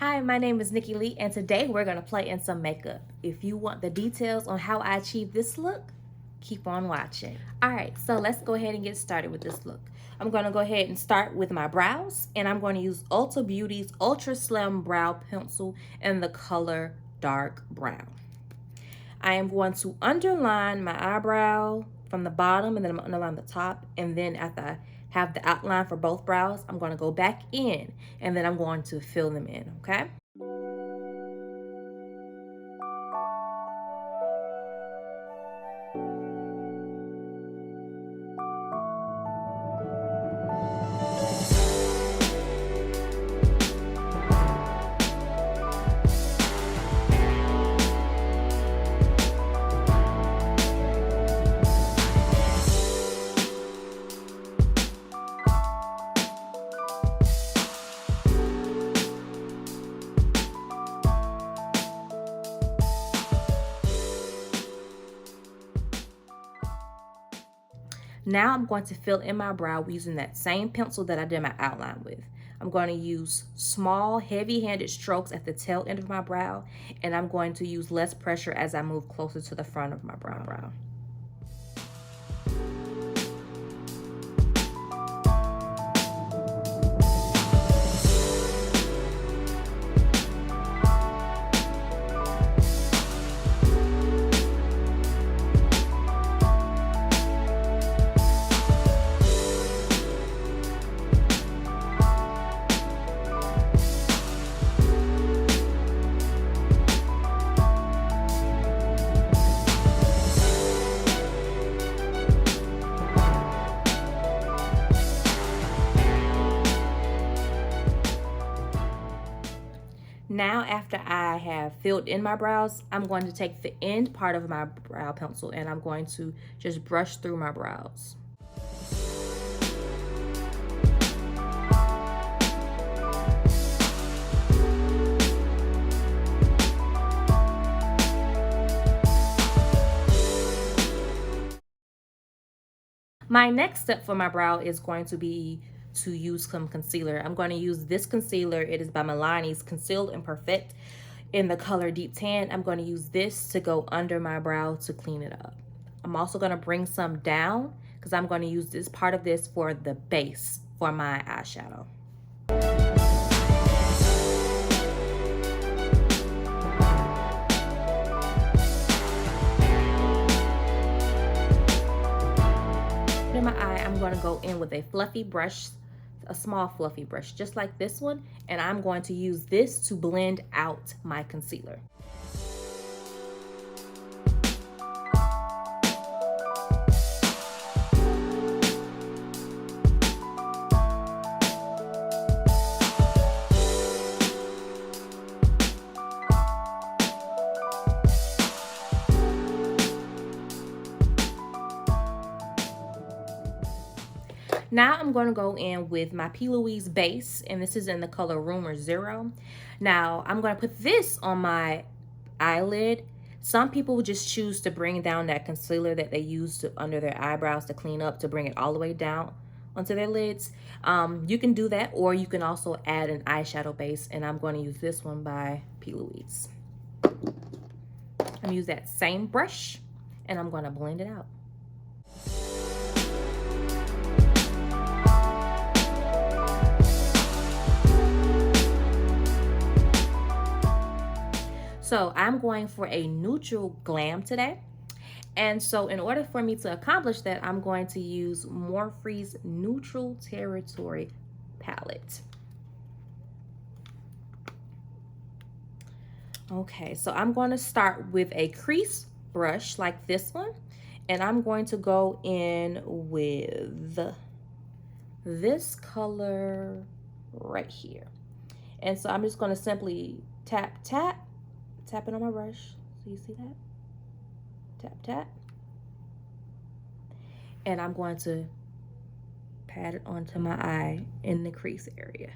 Hi, my name is Nikki Lee, and today we're going to play in some makeup. If you want the details on how I achieve this look, keep on watching. All right, so let's go ahead and get started with this look. I'm going to go ahead and start with my brows, and I'm going to use Ulta Beauty's Ultra Slim Brow Pencil in the color Dark Brown. I am going to underline my eyebrow from the bottom, and then I'm going to underline the top, and then after I have the outline for both brows, I'm going to go back in, and then I'm going to fill them in, okay? Now I'm going to fill in my brow using that same pencil that I did my outline with. I'm going to use small, heavy-handed strokes at the tail end of my brow, and I'm going to use less pressure as I move closer to the front of my brow. Now, after I have filled in my brows, I'm going to take the end part of my brow pencil and I'm going to just brush through my brows. My next step for my brow is going to be to use some concealer. I'm going to use this concealer. It is by Milani's Conceal and Perfect in the color Deep Tan. I'm going to use this to go under my brow to clean it up. I'm also going to bring some down because I'm going to use this part of this for the base for my eyeshadow. In my eye, I'm going to go in with a fluffy brush, a small fluffy brush, just like this one, and I'm going to use this to blend out my concealer. Now I'm going to go in with my Louise base, and this is in the color Rumor 0. Now I'm going to put this on my eyelid. Some people just choose to bring down that concealer that they use to under their eyebrows to clean up, to bring it all the way down onto their lids. You can do that, or you can also add an eyeshadow base, and I'm going to use this one by Louise. I'm going to use that same brush, and I'm going to blend it out. So I'm going for a neutral glam today. And so in order for me to accomplish that, I'm going to use Morphe's Neutral Territory palette. Okay, so I'm going to start with a crease brush like this one. And I'm going to go in with this color right here. And so I'm just going to simply tap it on my brush. So you see that? Tap. And I'm going to pat it onto my eye in the crease area.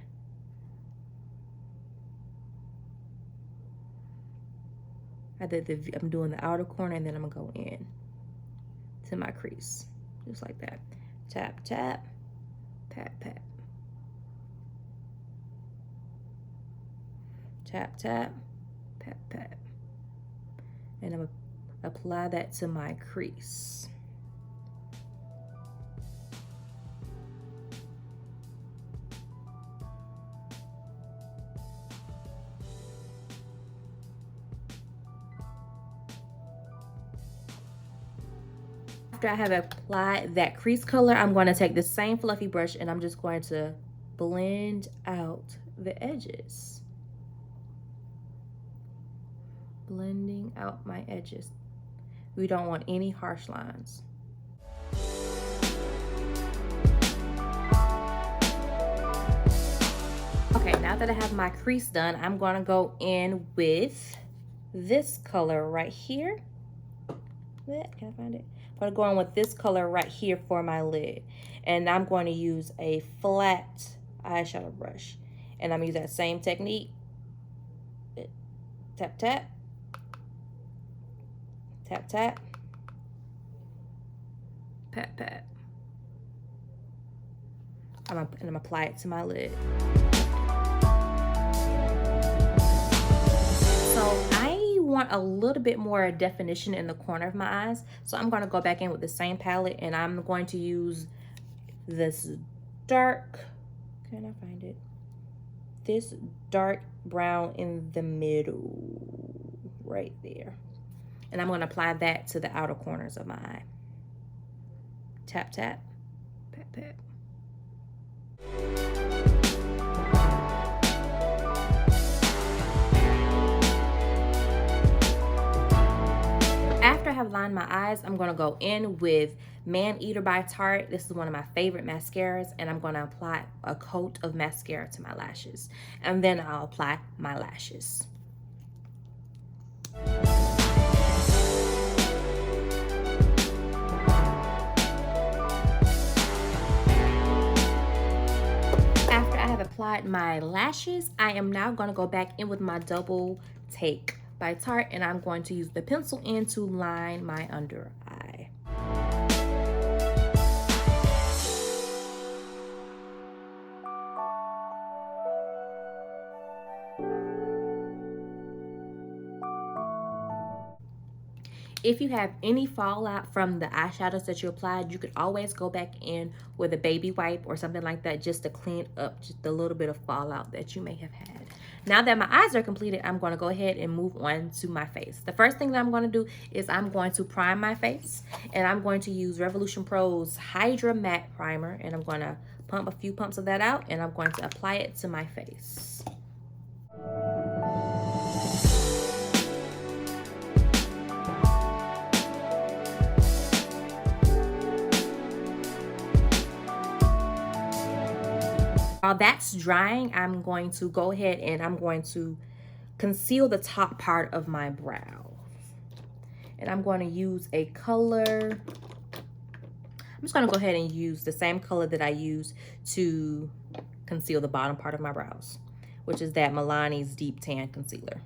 I'm doing the outer corner, and then I'm gonna go in to my crease, just like that. Tap, pat. Tap, tap, pat, pat. And I'm gonna apply that to my crease. After I have applied that crease color, I'm going to take the same fluffy brush and I'm just going to blend out the edges. Blending out my edges. We don't want any harsh lines. Okay, now that I have my crease done, I'm going to go in with this color right here. Can I find it? I'm going to go in with this color right here for my lid. And I'm going to use a flat eyeshadow brush. And I'm going to use that same technique. Tap, tap. Tap, tap. Pat, pat. And I'm going to apply it to my lid. So I want a little bit more definition in the corner of my eyes, so I'm going to go back in with the same palette and I'm going to use this dark, can I find it? This dark brown in the middle right there, and I'm going to apply that to the outer corners of my eye. Tap, tap, pat, pat. After I have lined my eyes, I'm going to go in with Man Eater by Tarte. This is one of my favorite mascaras, and I'm going to apply a coat of mascara to my lashes. And then I'll apply my lashes. After I have applied my lashes, I am now going to go back in with my Double Take by Tarte, and I'm going to use the pencil end to line my under eye. If you have any fallout from the eyeshadows that you applied, you could always go back in with a baby wipe or something like that just to clean up just a little bit of fallout that you may have had. Now that my eyes are completed, I'm going to go ahead and move on to my face. The first thing that I'm going to do is I'm going to prime my face, and I'm going to use Revolution Pro's Hydra Matte Primer, and I'm going to pump a few pumps of that out, and I'm going to apply it to my face. While that's drying, I'm going to go ahead and I'm going to conceal the top part of my brow. And I'm going to use a color. I'm just going to go ahead and use the same color that I used to conceal the bottom part of my brows, which is that Milani's Deep Tan Concealer.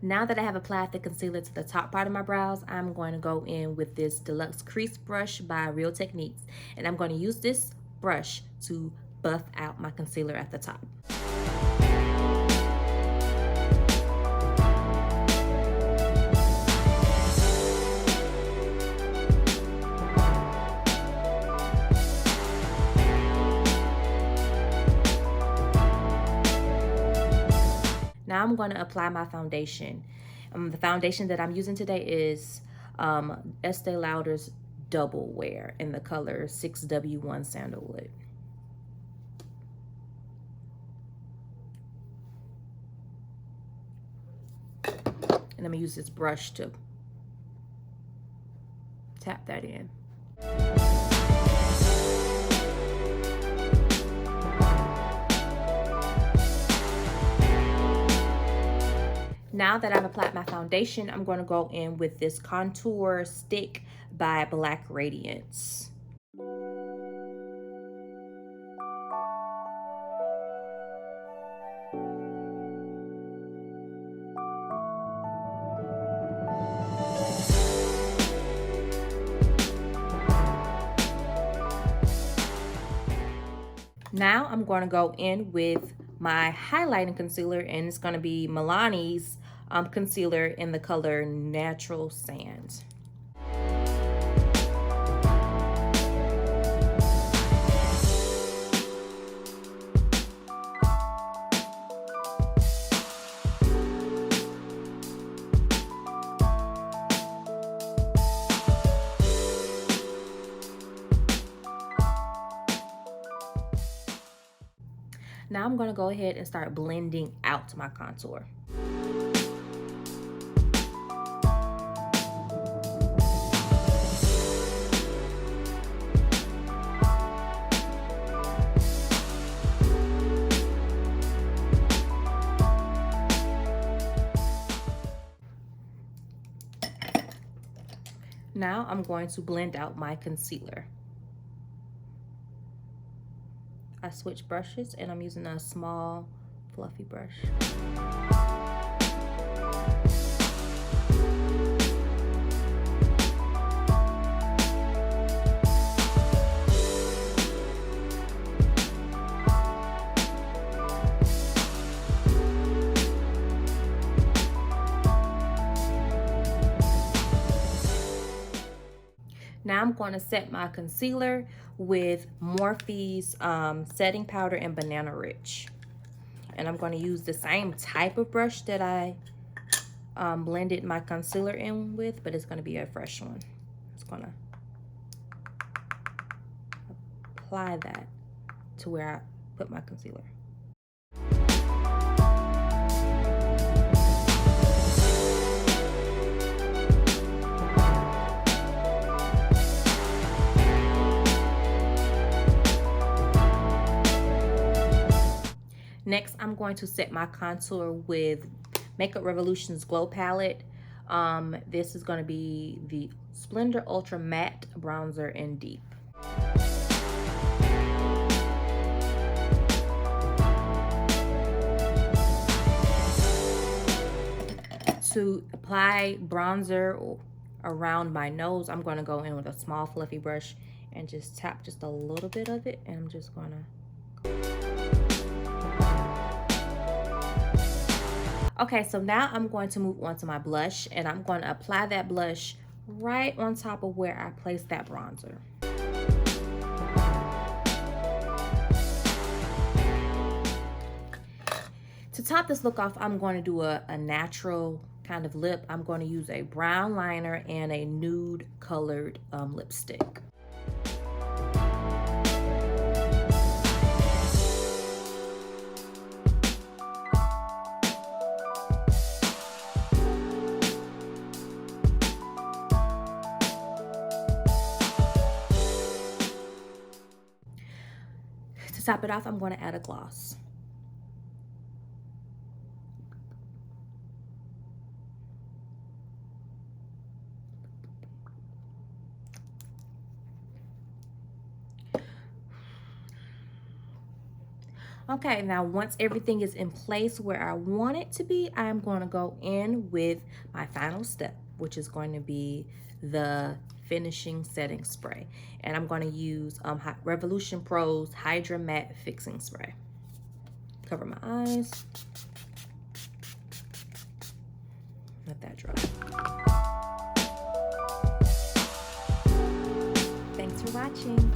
Now that I have applied the concealer to the top part of my brows, I'm going to go in with this Deluxe Crease Brush by Real Techniques. And I'm going to use this brush to buff out my concealer at the top. Now I'm going to apply my foundation. The foundation that I'm using today is Estee Lauder's Double Wear in the color 6W1 Sandalwood. And I'm going to use this brush to tap that in. Now that I've applied my foundation, I'm going to go in with this contour stick by Black Radiance. Now I'm going to go in with my highlighting concealer, and it's going to be Milani's concealer in the color Natural Sand. Now I'm going to go ahead and start blending out my contour. Now I'm going to blend out my concealer. I switch brushes and I'm using a small fluffy brush. Now I'm going to set my concealer with Morphe's setting powder and Banana Rich. And I'm going to use the same type of brush that I blended my concealer in with, but it's going to be a fresh one. It's going to apply that to where I put my concealer. Next, I'm going to set my contour with Makeup Revolution's Glow Palette. This is going to be the Splendor Ultra Matte Bronzer in Deep. To apply bronzer around my nose, I'm going to go in with a small fluffy brush and just tap just a little bit of it, and I'm just going to... Okay, so now I'm going to move on to my blush, and I'm going to apply that blush right on top of where I placed that bronzer. To top this look off, I'm going to do a natural kind of lip. I'm going to use a brown liner and a nude colored lipstick. To top it off, I'm going to add a gloss. Okay, now once everything is in place where I want it to be, I'm going to go in with my final step, which is going to be the finishing setting spray. And I'm going to use Revolution Pro's Hydra Matte Fixing Spray. Cover my eyes. Let that dry. Thanks for watching.